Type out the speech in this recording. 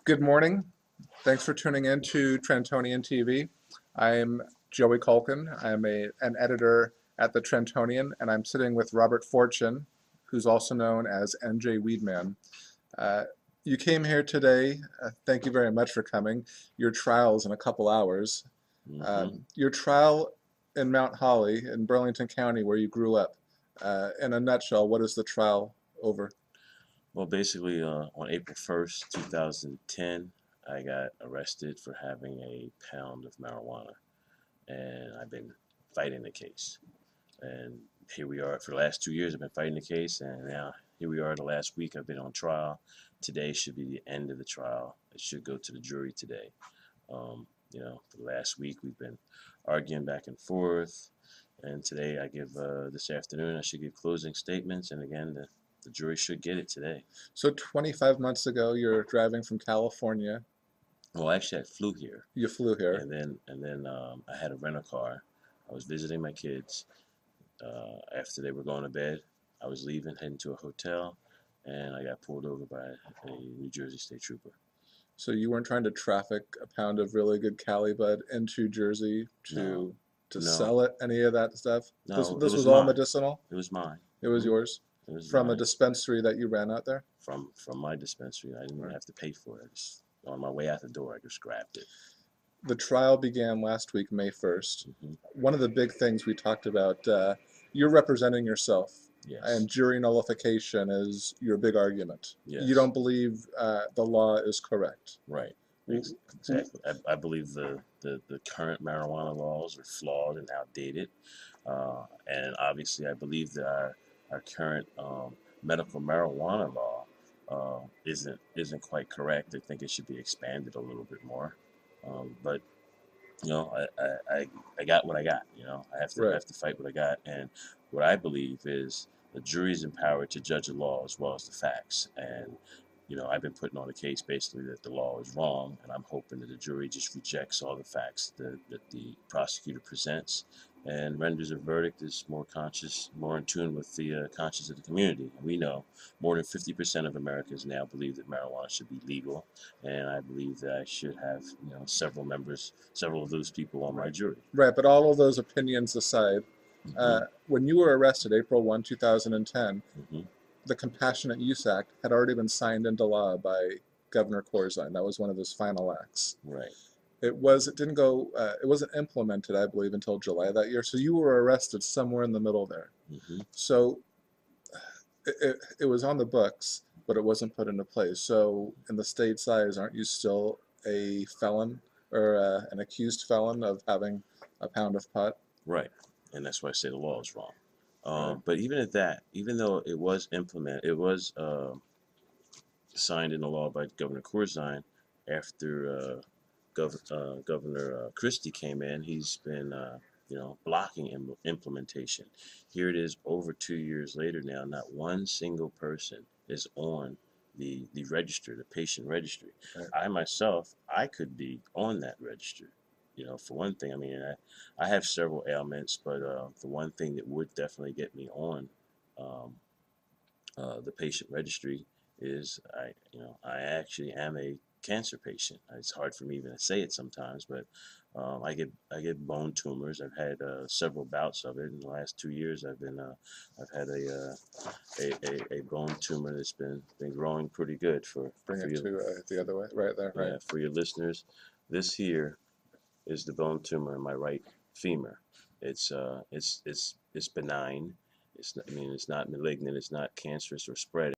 Good morning. Thanks for tuning in to Trentonian TV. I'm Joey Culkin. I'm an editor at the Trentonian, and I'm sitting with Robert Fortune, who's also known as NJWeedman. Uh, you came here today. Thank you very much for coming. Your trial's in a couple hours. Your trial in Mount Holly in Burlington County, where you grew up. In a nutshell, what is the trial over? Well, basically, on April 1st, 2010, I got arrested for having a pound of marijuana, and I've been fighting the case. And here we are. For the last 2 years, I've been fighting the case, and now here we are. The last week, I've been on trial. Today should be the end of the trial. It should go to the jury today. For the last week, we've been arguing back and forth, and today this afternoon, I should give closing statements, and again, the jury should get it today. So 25 months ago, you're driving from California. Well, actually, I flew here, You flew here. and then I had a rental car. I was visiting my kids. After they were going to bed, I was leaving, heading to a hotel, and I got pulled over by a New Jersey state trooper. So you weren't trying to traffic a pound of really good Cali bud into Jersey to No, sell it, any of that stuff? no, This it was was all mine. medicinal? It was mine. It was Mhm. yours? It was From a mine. dispensary that you ran out there? From my dispensary. I didn't even Right. have to pay for it. On my way out the door, I just grabbed it. The trial began last week, May 1st. Hmm. One of the big things we talked about, you're representing yourself, Yes. and jury nullification is your big argument. Yes. You don't believe the law is correct. Right. Exactly. I believe the current marijuana laws are flawed and outdated, and obviously I believe that our current medical marijuana law isn't quite correct. I think it should be expanded a little bit more. But I got what I got. I Right. have to fight what I got, and what I believe is the jury is empowered to judge the law as well as the facts. And I've been putting on a case basically that the law is wrong, and I'm hoping that the jury just rejects all the facts that the prosecutor presents and renders a verdict that's more conscious, more in tune with the conscience of the community. We know more than 50% of Americans now believe that marijuana should be legal, and I believe that I should have several of those people on my jury. Right, but all of those opinions aside, Hmm. when you were arrested April 1, 2010, Hmm. the Compassionate Use Act had already been signed into law by Governor Corzine. That was one of his final acts. Right. It didn't go, it wasn't implemented, I believe, until July that year. So you were arrested somewhere in the middle there. Hmm. So it was on the books, but it wasn't put into place. So in the state's eyes, aren't you still a felon or an accused felon of having a pound of pot? Right. And that's why I say the law is wrong. Right. But even at that, even though it was signed into law by Governor Corzine after Governor Christie came in, he's been blocking implementation. Here it is, over 2 years later now. Not one single person is on the register, the patient registry. Right. I myself, I could be on that register. For one thing, I mean, I have several ailments, but the one thing that would definitely get me on um, the patient registry is I actually am a cancer patient. It's hard for me even to say it sometimes, but I get bone tumors. I've had several bouts of it in the last 2 years. I've had a bone tumor that's been growing pretty good for Bring for it you. to the other way, right there, right. Yeah, for your listeners. This here is the bone tumor in my right femur. It's benign. I mean, it's not malignant. It's not cancerous or spread.